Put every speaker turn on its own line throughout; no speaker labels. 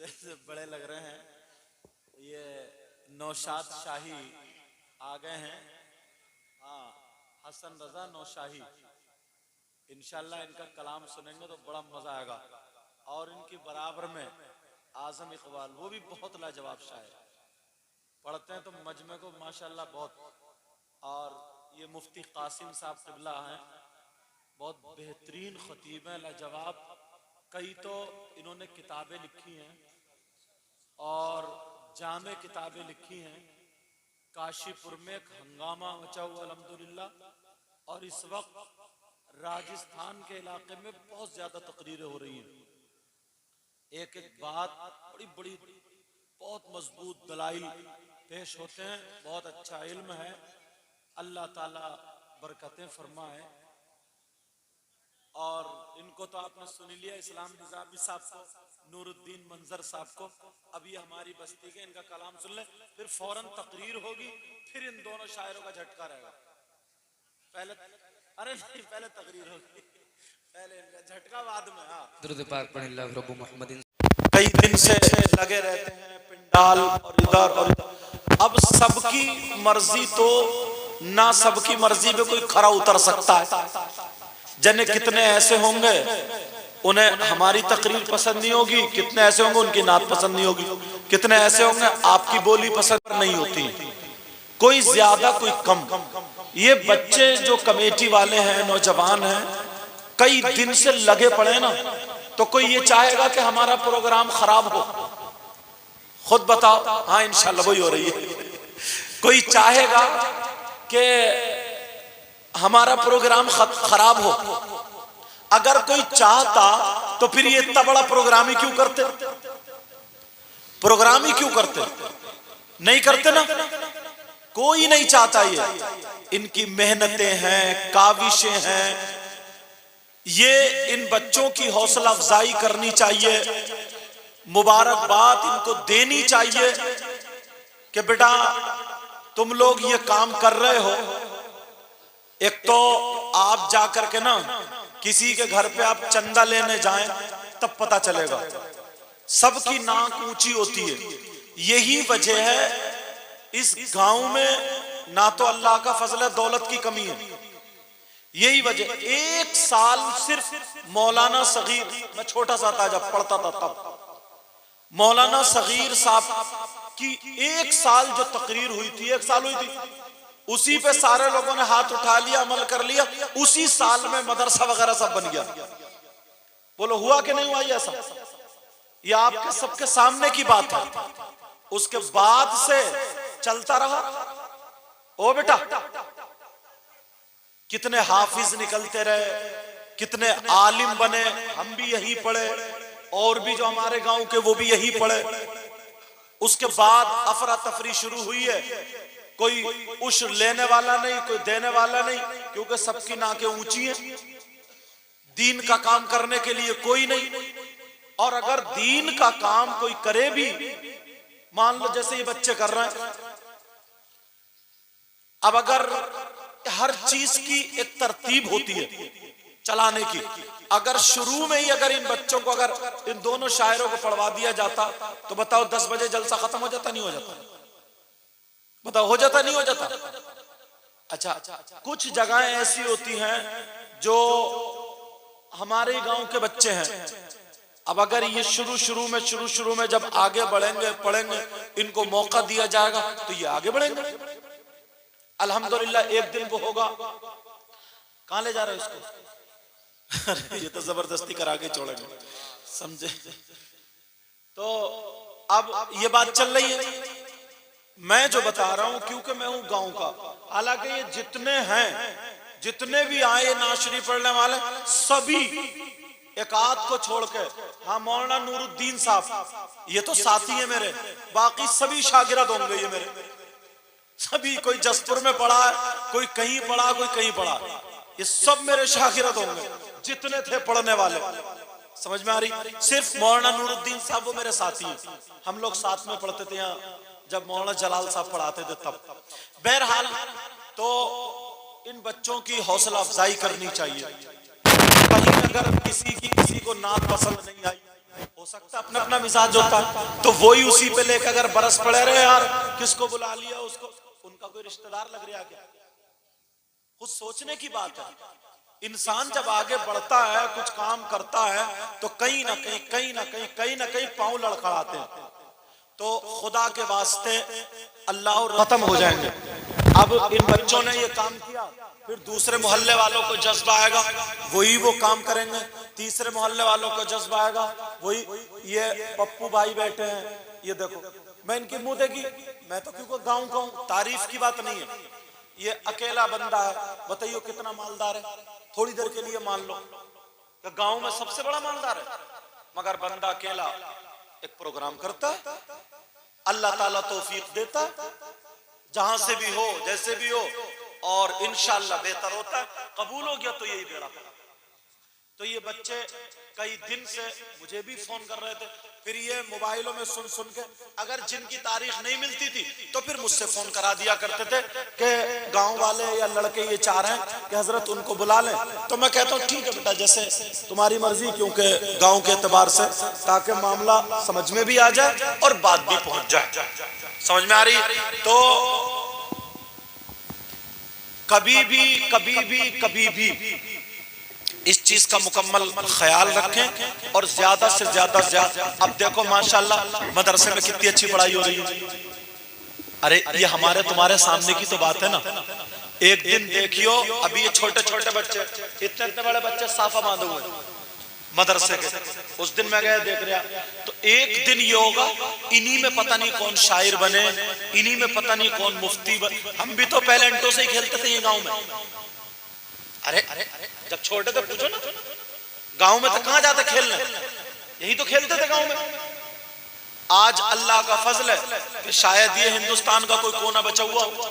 मुझे बड़े लग रहे हैं। ये नौशाद शाही आ गए हैं। हाँ, हसन रजा नौशाही, इंशाल्लाह इनका कलाम सुनेंगे तो बड़ा मजा आएगा। और इनकी बराबर में आजम इकबाल, वो भी बहुत लाजवाब शायर, पढ़ते हैं तो मजमे को माशाल्लाह बहुत। और ये मुफ्ती कासिम साहब क़िबला हैं, बहुत बेहतरीन खतीब हैं, लाजवाब। कई तो इन्होंने किताबें लिखी हैं और जामे किताबें लिखी हैं। काशीपुर में एक हंगामा मचा हुआ अल्हम्दुलिल्लाह, और इस वक्त राजस्थान के इलाके में बहुत ज्यादा तकरीरें हो रही हैं। एक एक बात बड़ी बड़ी बहुत मजबूत दलाइल पेश होते हैं। बहुत अच्छा इल्म है, अल्लाह ताला बरकतें फरमाए। और इनको तो आपने सुन लिया, इस्लाम निज़ामी साहब को, नूरुद्दीन मंजर साहब को। अभी हमारी बस्ती के इनका कलाम सुन ले, फिर फौरन तकरीर होगी, फिर इन दोनों शायरों का झटका रहेगा। पहले अरे नहीं, पहले तकरीर होगी, पहले इनका झटका बाद में। हाँ, दुरूद पाक पढ़ रब्बु मुहम्मदिन। कई दिन से लगे रहते हैं पिंडाल और इधर और इधर। अब सबकी मर्जी तो ना, सबकी मर्जी पे कोई खरा उतर सकता है। जने कितने ऐसे होंगे उन्हें हमारी तकरीर पसंद नहीं होगी, कितने ऐसे होंगे उनकी नात पसंद नहीं होगी, कितने ऐसे होंगे आपकी बोली पसंद नहीं होती। कोई ज्यादा कोई कम। ये बच्चे जो कमेटी वाले हैं, नौजवान हैं, कई दिन से लगे पड़े ना, तो कोई ये चाहेगा कि हमारा प्रोग्राम खराब हो? खुद बताओ। हाँ, इंशाल्लाह वही हो रही है। कोई चाहेगा कि हमारा प्रोग्राम खराब हो? अगर कोई चाहता तो फिर ये इतना बड़ा प्रोग्राम ही क्यों करते? प्रोग्राम ही क्यों करते? नहीं करते ना, कोई नहीं चाहता। ये इनकी मेहनतें हैं, काविशें हैं। ये इन बच्चों की हौसला अफजाई करनी चाहिए, मुबारकबाद इनको देनी चाहिए कि बेटा तुम लोग ये काम कर रहे हो। एक तो आप जाकर के ना किसी के घर पे आप चंदा लेने जाएं तब पता चलेगा, सबकी नाक ऊंची होती है। यही वजह है इस गांव में ना तो अल्लाह का फजल है, दौलत की कमी है। यही वजह, एक साल सिर्फ मौलाना सगीर, मैं छोटा सा था जब पढ़ता था तब, मौलाना सगीर साहब की एक साल जो तकरीर हुई थी, एक साल हुई थी, उसी पे सारे लोगों ने हाथ उठा लिया, अमल कर लिया। उसी साल में मदरसा वगैरह सब बन गया। बोलो हुआ कि नहीं हुआ ये ऐसा? ये आपके सबके सामने की बात है। उसके बाद से चलता रहा। ओ बेटा, कितने हाफिज निकलते रहे, कितने आलिम बने, हम भी यही पढ़े, और भी जो हमारे गांव के वो भी यही पढ़े। उसके बाद अफरा तफरी शुरू हुई है। कोई उश्र लेने वाला नहीं, कोई देने वाला नहीं, क्योंकि सबकी नाकें ऊंची हैं। दीन का काम करने के लिए कोई नहीं। और अगर दीन का काम कोई करे भी, मान लो जैसे ये बच्चे कर रहे हैं, अब अगर हर चीज की एक तरतीब होती है चलाने की, अगर शुरू में ही अगर इन बच्चों को, अगर इन दोनों शायरों को पढ़वा दिया जाता तो बताओ 10 बजे जलसा खत्म हो जाता? नहीं हो जाता? बताओ हो जाता नहीं हो जाता? अच्छा, कुछ जगहें ऐसी होती हैं जो हमारे गांव के बच्चे हैं, अब अगर ये शुरू में जब आगे बढ़ेंगे, पढ़ेंगे, इनको मौका दिया जाएगा तो ये आगे बढ़ेंगे। अल्हम्दुलिल्लाह एक दिन वो होगा। कहां ले जा रहे हो इसको? ये तो जबरदस्ती करा के छोड़ेंगे, समझे? तो अब ये बात चल रही है, मैं जो बता रहा हूं क्योंकि मैं हूं गांव का। हालांकि ये जितने हैं, जितने भी आए नाशरी पढ़ने वाले, सभी एक आध को छोड़ के, हाँ मौलाना नूरुद्दीन साहब ये तो साथी है मेरे, बाकी सभी शागिर्द होंगे ये मेरे। सभी, कोई जसपुर में पढ़ा है, कोई कहीं पढ़ा, कोई कहीं पढ़ा, ये सब मेरे शागिर्द होंगे जितने थे पढ़ने वाले। समझ में आ रही? सिर्फ मौलाना नूरुद्दीन साहब वो मेरे साथी हैं, हम लोग साथ में पढ़ते थे यहाँ जब मौलाना जलाल साहब पढ़ाते थे तब। बहरहाल, तो इन बच्चों की हौसला अफजाई करनी चाहिए। कहीं अगर किसी को नात पसंद नहीं आई, हो सकता है अपना अपना मिजाज होता है, तो वही उसी पे लेकर अगर बरस पड़े रहे यार किसको बुला लिया, उसको उनका कोई रिश्तेदार लग रहा क्या? कुछ सोचने की बात है। इंसान जब आगे बढ़ता है, कुछ काम करता है, तो कहीं ना कहीं पांव लड़खड़ाते हैं। तो खुदा के वास्ते अल्लाह खत्म हो जाएंगे। अब इन बच्चों ने ये काम किया, फिर दूसरे मोहल्ले वालों को जज्बा आएगा, वही वो काम करेंगे। तीसरे मोहल्ले वालों को जज्बा आएगा, वही। ये पप्पू भाई बैठे हैं, ये देखो, मैं इनकी मुंह देखी, मैं तो क्योंकि गांव का हूं, तारीफ की बात नहीं है। ये अकेला बंदा है, बताइए कितना मालदार है। थोड़ी देर के लिए मान लो कि गांव में सबसे बड़ा मालदार है, मगर बंदा अकेला एक प्रोग्राम करता है, अल्लाह ताला तौफीक देता, जहां से भी हो, जैसे भी हो, और इंशाअल्लाह बेहतर होता है। कबूल हो गया तो यही बेड़ा। तो ये बच्चे कई दिन से मुझे भी फोन कर रहे थे, फिर ये मोबाइलों में सुन सुन के, अगर जिनकी तारीख नहीं मिलती थी तो फिर मुझसे फोन करा दिया करते थे कि गांव वाले या लड़के ये चाह रहे हैं कि हजरत उनको बुला लें। तो मैं कहता हूँ ठीक है बेटा, जैसे तुम्हारी मर्जी, क्योंकि गांव के एतबार से, ताकि मामला समझ में भी आ जाए और बात भी पहुंच जाए। समझ में आ रही? तो कभी भी इस चीज का मुकम्मल ख्याल रखें और ज्यादा से ज्यादा। अब देखो माशाल्लाह मदरसे में कितनी अच्छी पढ़ाई हो रही है। अरे ये हमारे तुम्हारे सामने की तो बात है ना। एक दिन देखियो, अभी ये छोटे छोटे बच्चे, इतने इतने बड़े बच्चे साफा बांधे हुए मदरसे के, उस दिन मैं गया देख रहा, तो एक दिन ये होगा, इन्हीं में पता नहीं कौन शायर बने, इन्हीं में पता नहीं कौन मुफ्ती बने। हम भी तो पहले अंटों से ही खेलते थे ये गाँव में। अरे जब छोटे थे पूछो ना, गांव में तो कहां जाते खेलने, यही तो खेलते थे गांव में। आज अल्लाह का फजल है कि शायद ये हिंदुस्तान का कोई कोना बचा हुआ हो,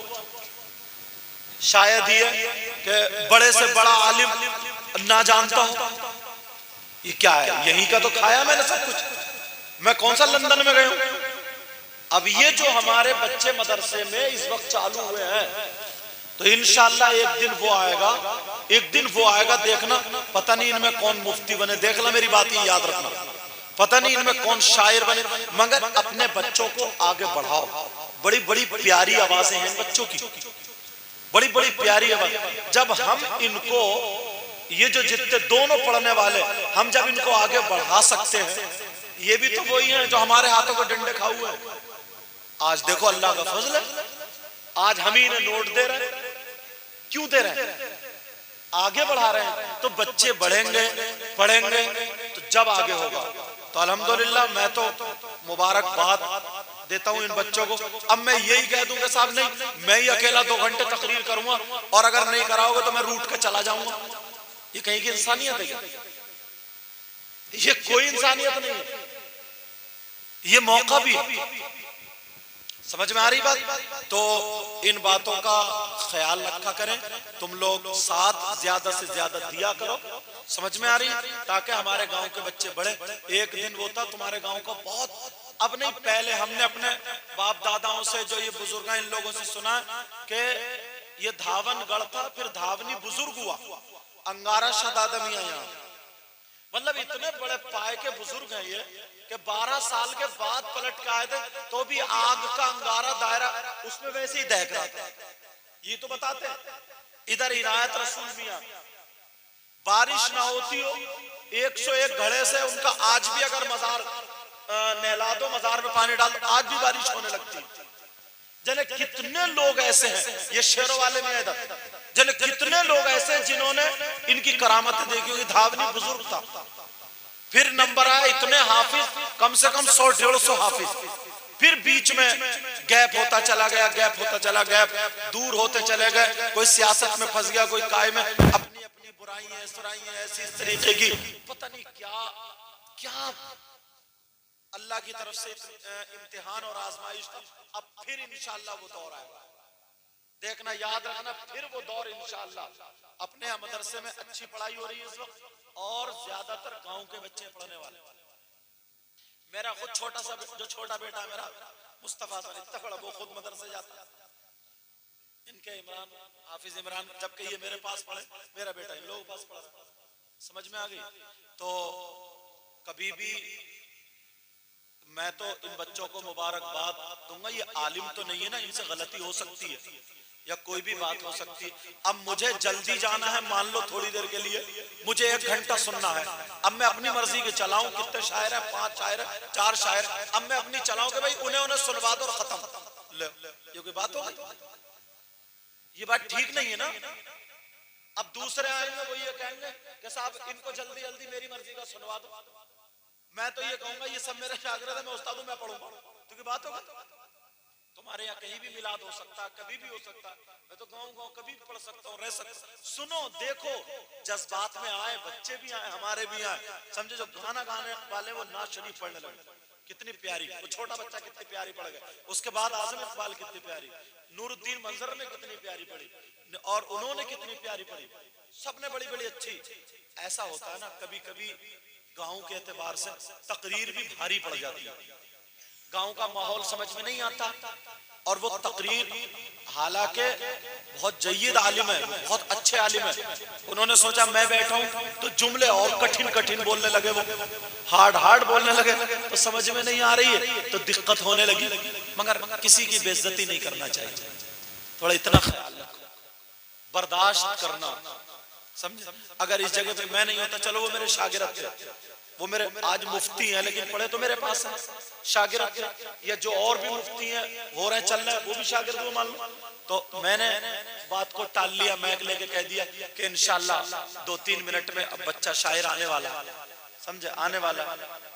शायद ये कि बड़े से बड़ा आलिम ना जानता हो। ये क्या है, यही का तो खाया मैंने सब कुछ, मैं कौन सा लंदन में गया हूं। अब ये जो हमारे बच्चे मदरसे में इस वक्त चालू हुए हैं, तो इंशाअल्लाह एक दिन वो आएगा, देखना, पता नहीं इनमें कौन मुफ्ती बने, देखना मेरी बात ये याद रखना, पता नहीं इनमें कौन शायर बने, मगर अपने बच्चों को आगे बढ़ाओ। बड़ी बड़ी प्यारी आवाजें हैं बच्चों की, बड़ी बड़ी प्यारी आवाज। जब हम इनको, ये जो जितने दोनों पढ़ने वाले, हम जब इनको आगे बढ़ा सकते हैं, ये भी तो वही हैं जो हमारे हाथों को डंडे खाए हुए हैं। आज देखो अल्लाह का फजल है, आज हम ही इन्हें नोट दे रहे हैं। क्यों दे रहे हैं? आगे बढ़ा रहे हैं। तो बच्चे बढ़ेंगे, पढ़ेंगे, तो जब आगे होगा तो अल्हम्दुलिल्लाह। मैं तो मुबारकबाद देता हूं इन बच्चों को। अब मैं यही कह दूंगा साहब नहीं, मैं ही अकेला 2 घंटे तकरीर करूंगा और अगर नहीं कराओगे तो मैं रूठ के चला जाऊंगा, ये कहीं की इंसानियत है क्या? ये कोई इंसानियत नहीं है, ये मौका भी है। समझ में आ रही बात? तो इन बातों का ख्याल रखा करें, तुम लोग साथ ज्यादा से ज्यादा दिया करो। समझ में आ रही? ताकि हमारे गांव के बच्चे बढ़े। एक दिन वो था तुम्हारे गांव का बहुत, अब नहीं, पहले हमने अपने बाप दादाओं से, जो ये बुजुर्ग इन लोगों से सुना कि ये धावनगढ़ था, फिर धावनी बुजुर्ग हुआ, अंगारा शदादमी आया। मतलब इतने बड़े पाए के बुजुर्ग हैं ये कि 12 साल के बाद पलट के आए थे, तो भी आग का अंगारा दायरा उसमें वैसे ही दहक रहा था। ये तो बताते हैं। इधर इनायत रसूल मियां, बारिश ना होती हो 101 घड़े से उनका आज भी अगर मजार नहला दो, मजार में पानी डाल दो, आज भी बारिश होने लगती। जने कितने लोग ऐसे हैं, ये शेरों वाले में इधर, जने कितने लोग ऐसे हैं जिन्होंने इनकी करामतें देखी होगी। धावनी बुजुर्ग था, फिर नंबर आया इतने हाफिज, कम से कम 100-150 हाफिज, फिर बीच में गैप होता चला गया, गैप होता चला गया, दूर होते चले गए, कोई सियासत में फंस गया, कोई काय में, अपनी अपनी बुराइयां सुराइयां ऐसी इस तरीके की, पता नहीं क्या क्या अल्लाह की तरफ से इम्तिहान और आजमाइश था। अब फिर इंशाअल्लाह वो दौर आएगा, देखना, याद रखना, फिर वो दौर इंशाअल्लाह। अपने यहाँ मदरसे में अच्छी पढ़ाई हो रही है इस वक्त, और ज्यादातर गांव के बच्चे पढ़ने वाले। मेरा खुद छोटा सा जो छोटा बेटा मेरा मुस्तफा इतना बड़ा, वो खुद मदरसे जाता है। इनके इमरान, हाफिज इमरान, जबकि ये मेरे पास पढ़े, मेरा बेटा इन लोगों के पास पढ़ा। समझ में आ गई? तो कभी भी मैं तो इन बच्चों को मुबारकबाद दूंगा, ये आलिम तो नहीं है ना, इनसे गलती हो सकती है या कोई भी बात हो सकती है। अब मुझे जल्दी जाना है, मान लो थोड़ी देर के लिए, मुझे 1 घंटा सुनना है। अब मैं अपनी मर्जी के चलाऊं, कितने शायर है, 5 शायर है, 4 शायर, अब मैं अपनी चलाऊं कि भाई उन्हें सुनवा दो और खत्म। ले, ये कोई बात होगी? ये बात ठीक नहीं है ना। अब दूसरे आएंगे वो ये कहेंगे कि साहब इनको जल्दी जल्दी मेरी मर्जी का सुनवा दो। मैं तो ये कहूंगा ये सब मेरे शागिर्द है, मैं उस्ताद हूं, मैं पढ़ूंगा। तो की बात होगा? तुम्हारे यहाँ कहीं भी मिलाद हो सकता है, कभी भी हो सकता है। मैं तो गाँव कभी भी पढ़ सकता हूँ, रह सकता। सुनो, देखो, जज्बात में आए, बच्चे भी आए, हमारे भी आए, समझे। जो गाना गाने वाले वो नात शरीफ पढ़ने लगे, कितनी प्यारी, वो छोटा बच्चा कितनी प्यारी पढ़ गया। उसके बाद आजम इकबाल कितनी प्यारी, नूरुद्दीन मंजर ने कितनी प्यारी पढ़ी, और उन्होंने कितनी प्यारी पढ़ी, सबने बड़ी बड़ी अच्छी। ऐसा होता है ना, कभी कभी गाँव के एतबार से तकरीर भी भारी पड़ जाती है, गांव का माहौल समझ में नहीं आता, और वो तकरीर हालांकि बहुत जय्यद आलिम है, बहुत अच्छे आलिम है, उन्होंने सोचा मैं बैठा हूं तो जुमले और कठिन कठिन बोलने लगे, वो हार्ड बोलने लगे, तो समझ में नहीं आ रही है, तो दिक्कत होने लगी। मगर किसी की बेइज्जती नहीं करना चाहिए, थोड़ा इतना ख्याल रखो, बर्दाश्त करना, समझे। अगर इस जगह पे मैं नहीं होता, चलो वो मेरे शागिर्द थे, वो मेरे आज मुफ्ती हैं, लेकिन पढ़े तो मेरे पास है, शागिर्द थे, या जो और भी मुफ्ती हैं हो रहे हैं, चल रहे हैं, वो भी शागिर्द हुए मान लो। तो मैंने बात को टाल लिया, मैक लेके कह दिया कि इंशाल्लाह 2-3 मिनट में अब बच्चा शायर आने वाला, समझे, आने वाला।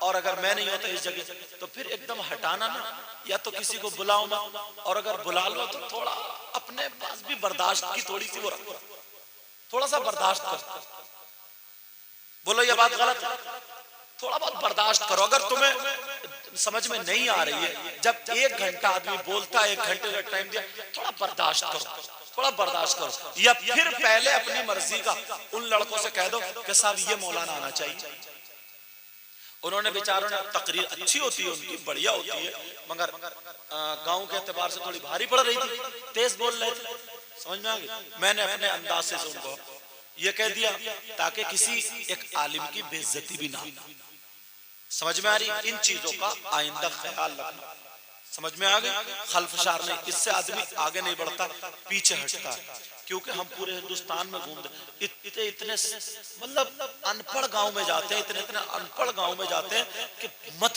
और अगर मैं नहीं होता इस जगह तो फिर एकदम हटाना ना, या तो किसी को बुलाओ ना, और अगर बुला लो तो थोड़ा अपने पास भी बर्दाश्त की थोड़ी सी वो रखो, थोड़ा सा बर्दाश्त करो। बोलो ये बात गलत है? थोड़ा बहुत बर्दाश्त करो। अगर तुम्हें समझ में नहीं आ रही है, जब 1 घंटा आदमी बोलता है, 1 घंटे का टाइम दिया, थोड़ा बर्दाश्त करो, थोड़ा बर्दाश्त करो। या फिर पहले अपनी मर्जी का उन लड़कों से कह दो कि साहब ये मौलाना आना चाहिए। उन्होंने बेचारों ने, तकरीर अच्छी होती है उनकी, बढ़िया होती है, मगर गांव के एतबार से थोड़ी भारी पड़ रही थी, तेज बोल रहे थे, समझ में आ गई। मैंने अपने अंदाज से उनको ये कह दिया ताकि किसी एक आलिम की बेइज्जती भी ना हो। समझ में आ रही? इन चीजों का आइंदा ख्याल रखना। समझ में आ गई? खल्फशार नहीं, इससे आदमी आगे नहीं बढ़ता, पीछे हटता है। क्योंकि हम पूरे हिंदुस्तान में घूमते, इतने मतलब अनपढ़ गांव में जाते हैं, इतने अनपढ़ गांव में जाते हैं कि मत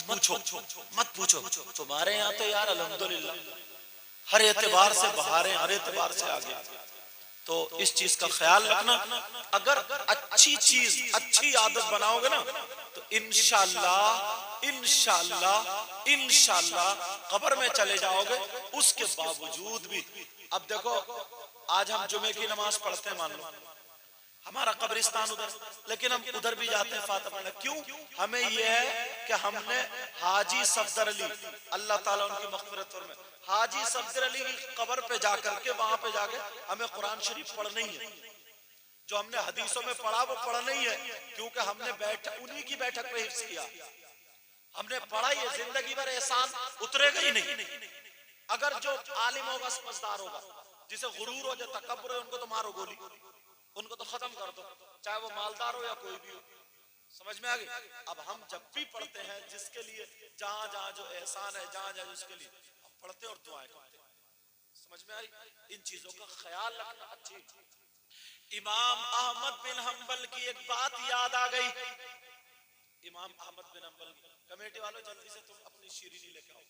पूछो। तुम्हारे यहाँ तो यार अल्हम्दुलिल्लाह हर एतबार से बहारें, हर एतबार से आगे। तो इस चीज का ख्याल रखना। अगर अच्छी चीज, अच्छी आदत बनाओगे ना, तो इंशाल्लाह कब्र में चले जाओगे। उसके बावजूद भी, अब देखो, आज हम जुमे की नमाज पढ़ते हैं, मान लो हमारा कब्रिस्तान उधर, लेकिन हम उधर भी जाते हैं फातिहा पढ़ने। क्यों? हमें यह है कि हमने हाजी सफदर अली, अल्लाह ताला उनकी मग़फ़िरत फरमाए, हाजी सफदर अली की कब्र पे जाकर के, वहां पे जाके हमें कुरान शरीफ पढ़ना ही है। जो हमने हदीसों में पढ़ा वो पढ़ना ही है, क्योंकि हमने उन्हीं की बैठक पे हिफ्ज़ किया, हमने पढ़ा, ये जिंदगी भर एहसान उतरेगा ही नहीं। अगर जो आलिम होगा, समझदार होगा, जिसे गुरूर हो, जो तकब्बुर है, उनको तो मारो गोली, उनको तो खत्म कर दो, चाहे वो मालदार हो या कोई भी हो। समझ में आ गई? अब हम जब भी पढ़ते हैं, जिसके लिए जहां जहां जो एहसान है, जहां जहां उसके लिए हम पढ़ते और दुआएं करते हैं। समझ में आ रही? इन चीजों का ख्याल रखना अच्छी। इमाम अहमद बिन हंबल की एक बात याद आ गई। इमाम अहमद बिन हंबल, कमेटी वालों जल्दी से तुम अपनी शीरीनी लेके आओ,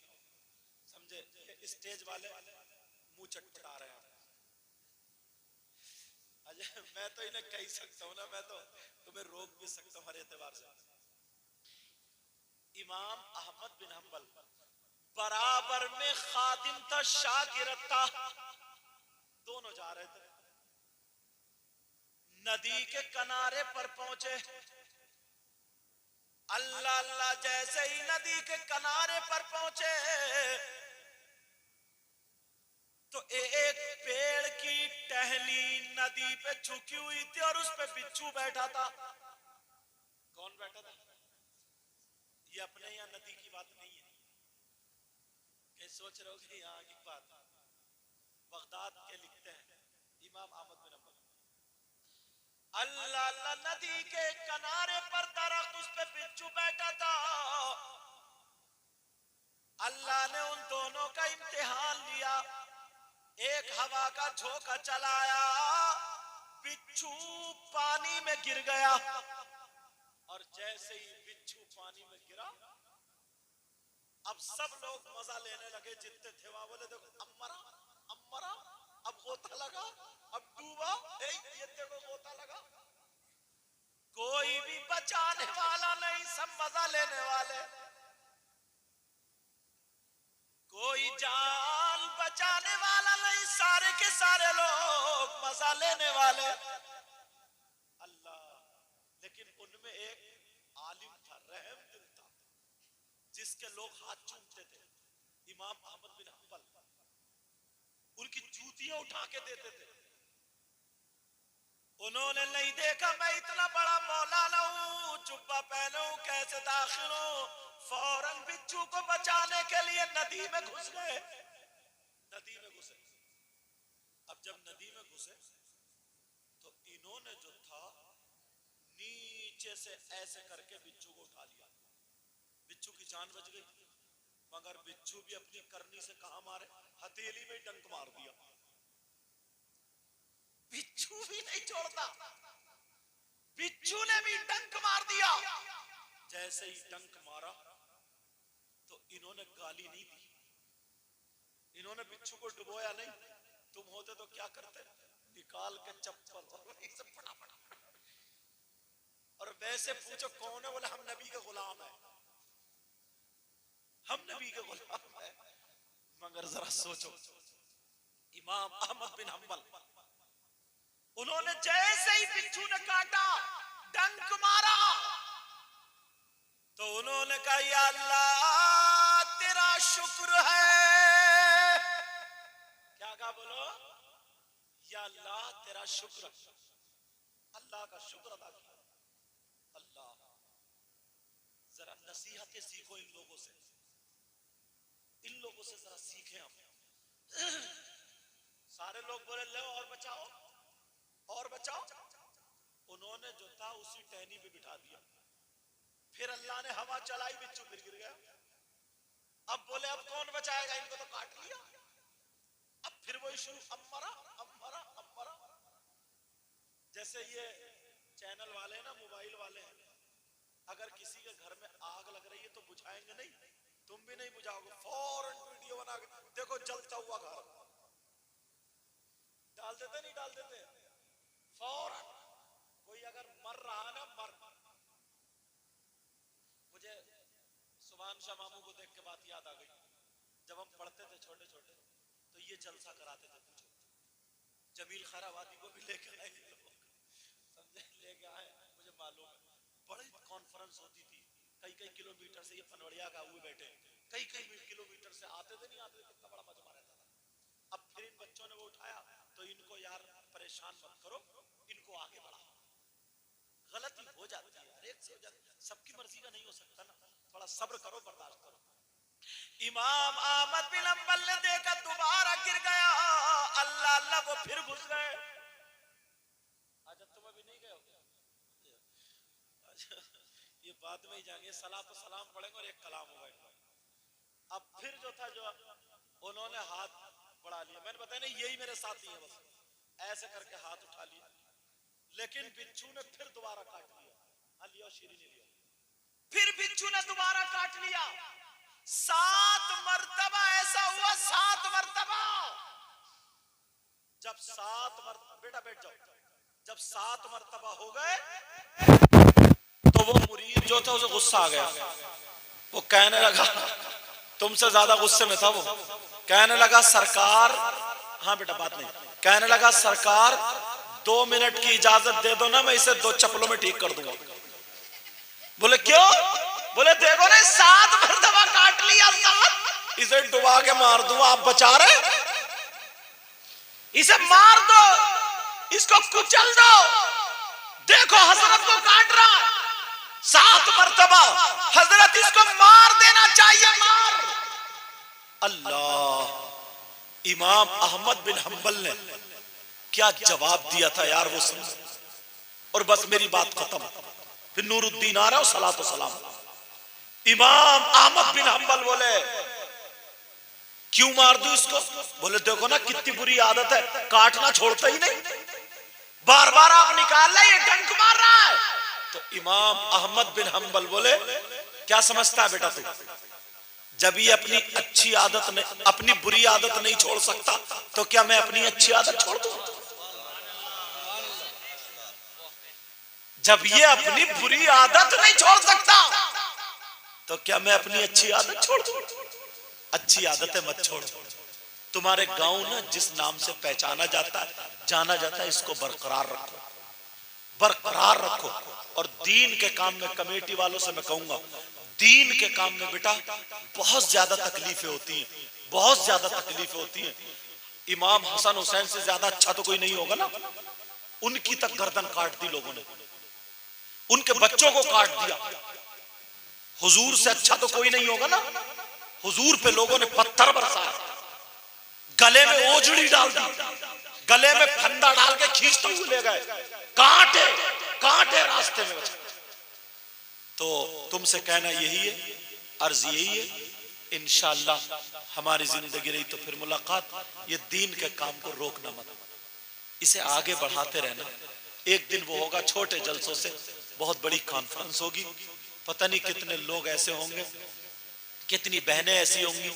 समझे, स्टेज वाले मुंह चटपटा रहे हैं। मैं तो इन्हें कह सकता हूँ ना, मैं तो तुम्हें रोक भी सकता हूँ हर एतबार से। इमाम अहमद बिन हंबल बराबर में खादिम था, शागिर्द था, दोनों जा रहे थे, नदी के किनारे पर पहुंचे। अल्लाह अल्लाह, जैसे ही नदी के किनारे पर पहुंचे तो एक पेड़ की टहनी नदी पे झुकी हुई थी और उस पे बिच्छू बैठा था। कौन बैठा था? ये अपने यहाँ नदी की बात नहीं है, क्या सोच रहे हो कि यहाँ की बात? बगदाद के लिखते हैं इमाम अहमद बिन हंबल, अल्लाह अल्लाह, नदी के किनारे पर दरख्त, उस पे बिच्छू बैठा था। अल्लाह ने उन दोनों का इम्तिहान लिया। एक हवा का झोंका चलाया, बिच्छू पानी में गिर गया, और जैसे ही बिच्छू पानी में गिरा, अब सब लोग मजा लेने लगे, जितने थे वहां। बोले देखो अम्मरा अम्मरा, अब गोता लगा, अब डूबा, ये देखो गोता लगा। कोई भी बचाने वाला नहीं, सब मजा लेने वाले। कोई जान बचाने वाला नहीं, सारे के सारे लोग मजा लेने वाले। अल्लाह, लेकिन उनमें एक आलिम था, रहम दिल था, जिसके लोग हाथ चूमते थे, इमाम अहमद बिन हंबल। उनकी जूतियां उठा के देते थे। उन्होंने नहीं देखा मैं इतना बड़ा मौलाना हूं, जुब्बा पहनूं, कैसे दाखिल हूं, फौरन बिच्छू को बचाने के लिए नदी में घुस गए। नदी में घुसे। अब जब नदी में घुसे तो इन्होंने जो था नीचे से ऐसे करके बिच्छू को उठा लिया। बिच्छू की जान बच गई, मगर बिच्छू भी अपनी करनी से कहां मारे, हथेली में डंक मार दिया। बिच्छू भी नहीं छोड़ता, बिच्छू ने भी डंक मार दिया। जैसे ही डंक मारा तो इन्होंने गाली नहीं दी, इन्होंने बिच्छू को डुबोया नहीं। तुम होते तो क्या करते, निकाल के चप्पल और फटाफट। और वैसे पूछो कौन है, बोले हम नबी के गुलाम है, हम नबी के गुलाम है। मगर जरा सोचो, इमाम अहमद बिन हंबल, उन्होंने जैसे ही बिच्छू ने काटा, डंक मारा, तो उन्होंने कहा या अल्लाह तेरा शुक्र है। क्या कहा, बोलो या अल्लाह तेरा शुक्र। अल्लाह का शुक्र अदा किया। अल्लाह, जरा नसीहतें सीखो इन लोगों से, इन लोगों से जरा सीखें हम। सारे लोग बोले लो और बचाओ और बचाओ, उन्होंने जो था उसी टहनी पे बिठा दिया। फिर अल्लाह ने हवा चलाई, बिच्छू फिर गिर गया। अब बोले अब कौन बचाएगा, इनको तो काट लिया। अब फिर वही शुरू, अम्मरा अम्मरा अम्मरा। जैसे ये चैनल वाले हैं ना, मोबाइल वाले हैं, अगर किसी के घर में आग लग रही है तो बुझाएंगे नहीं, तुम भी नहीं बुझाओगे, फौरन वीडियो बना के देखो जलता हुआ घर डाल देते, नहीं डाल देते फौरन। कोई अगर मर रहा ना, मुझे सुभान शाह मामू को देख के बात याद आ गई। जब हम पढ़ते थे छोटे छोटे तो ये जलसा कराते थे। पूछो, जमील खैराबादी को भी लेकर आए लोग, समझे, लेके आए, मुझे मालूम है। बड़ी कॉन्फ्रेंस होती थी, कई कई किलोमीटर से, ये पनवड़िया का हुए बैठे, कई कई किलोमीटर से आते थे, नहीं आते थे, कितना बड़ा मजमा रहता था। अब फिर इन बच्चों ने वो उठाया, तो इनको यार परेशान मत करो, इनको आगे बढ़ाओ। गलती हो जाती है, हर एक से हो जाती है, सबकी मर्जी का नहीं हो सकता ना, थोड़ा सब्र करो, बर्दाश्त करो। इमाम अहमद बिन हंबल ने देखा दोबारा गिर गया, अल्लाह अल्लाह, वो फिर घुस गए। आज तुम अभी नहीं गए हो, ये बाद में ही जाएंगे, सलात तो सलाम पढ़ेंगे और एक कलाम होगा। अब फिर जो था, जो उन्होंने हाथ बढ़ा लिया, मैंने बताया ना यही मेरे साथी है, बस ऐसे करके हाथ उठा लिया, लेकिन बिच्छू ने फिर दोबारा काट लिया। लिया शीरी ने लिया, फिर बिच्छू ने दोबारा काट लिया। 7 मर्तबा ऐसा हुआ, 7 मर्तबा। जब 7 मर्तबा, बेटा बैठ जाओ, जब 7 मर्तबा हो गए तो वो मुरीद जो था उसे गुस्सा आ गया। वो कहने लगा, तुमसे ज्यादा गुस्से में था वो, कहने लगा सरकार, हाँ बेटा बात नहीं, कहने लगा सरकार 2 मिनट की इजाजत दे दो ना, मैं इसे 2 चप्पलों में ठीक कर दूंगा। बोले क्यों? बोले देखो ना 7 मर्तबा काट लिया, 7, इसे डुबा के मार दूं, आप बचा रहे, इसे मार दो, इसको कुचल दो, देखो हजरत को काट रहा, 7 मर्तबा, हजरत इसको मार देना चाहिए, मार। अल्लाह, इमाम अहमद बिन हंबल ने क्या जवाब दिया था यार वो सुन। और बस मेरी बात खत्म। फिर नूरुद्दीन आ रहा है, सलातो सलाम। इमाम अहमद बिन हंबल बोले क्यों मार दूं इसको? बोले देखो ना कितनी बुरी आदत है, काटना छोड़ता ही नहीं, बार बार आप निकाल रहे, ये डंक मार रहा है। तो इमाम अहमद बिन हंबल बोले क्या समझता है बेटा तू? जब ये अपनी अच्छी आदत नहीं, अपनी बुरी आदत नहीं छोड़ सकता, तो क्या मैं अपनी अच्छी आदत छोड़ दूं? जब ये अपनी बुरी आदत नहीं छोड़ सकता, तो क्या मैं अपनी अच्छी आदत छोड़ दूं? अच्छी आदतें मत छोड़। तुम्हारे गांव ना जिस नाम से पहचाना जाता है, जाना जाता है, इसको बरकरार रखो, बरकरार रखो। और दीन के काम में कमेटी वालों से मैं कहूंगा, दीन के काम में बेटा बहुत ज्यादा तकलीफें होती हैं, बहुत ज्यादा तकलीफें होती हैं। इमाम हसन हुसैन से ज्यादा अच्छा तो कोई नहीं होगा ना, उनकी तक गर्दन काट दी लोगों ने, उनके बच्चों को काट दिया। हुजूर से अच्छा तो कोई नहीं होगा ना। हुजूर पे लोगों ने पत्थर बरसाया, गले में ओजड़ी डाल दी, गले में फंदा डाल के खींचते हुए ले गए, कांटे कांटे रास्ते में बचे। तो तुमसे कहना यही है, अर्ज यही है, इंशाअल्लाह हमारी जिंदगी रही तो फिर मुलाकात। ये दीन के काम को रोकना मत, इसे आगे बढ़ाते रहना। एक दिन वो होगा छोटे जलसों से बहुत बड़ी कॉन्फ्रेंस होगी, पता नहीं कितने लोग ऐसे होंगे, कितनी बहनें ऐसी होंगी,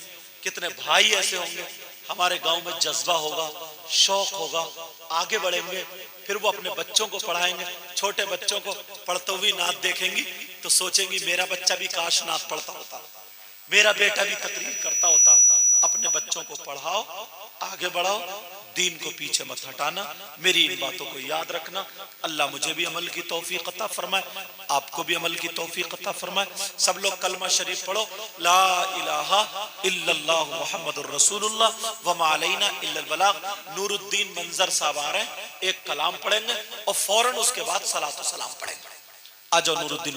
कितने भाई ऐसे होंगे। हमारे गांव में जज्बा होगा, शौक होगा, आगे बढ़ेंगे। फिर वो अपने बच्चों को पढ़ाएंगे, छोटे बच्चों को पढ़ते हुए नात देखेंगी तो सोचेंगी मेरा बच्चा भी काश नात पढ़ता होता, मेरा बेटा भी तकरीर करता होता। अपने बच्चों को पढ़ाओ, आगे बढ़ाओ, दीन को पीछे मत हटाना। मेरी इन बातों को याद रखना। अल्लाह मुझे भी अमल की तौफीक अता फरमाए, आपको भी अमल की तौफीक अता फरमाए। सब लोग कलमा शरीफ पढ़ो, ला इलाहा इल्लल्लाह मुहम्मदुर रसूलुल्लाह व मा अलैना इल्लल बलाग। नूरुद्दीन मंजर साहब आ रहे हैं, एक कलाम पढ़ेंगे और फौरन उसके बाद सलातो सलाम पढ़ेंगे। आ जाओ नूरुद्दीन।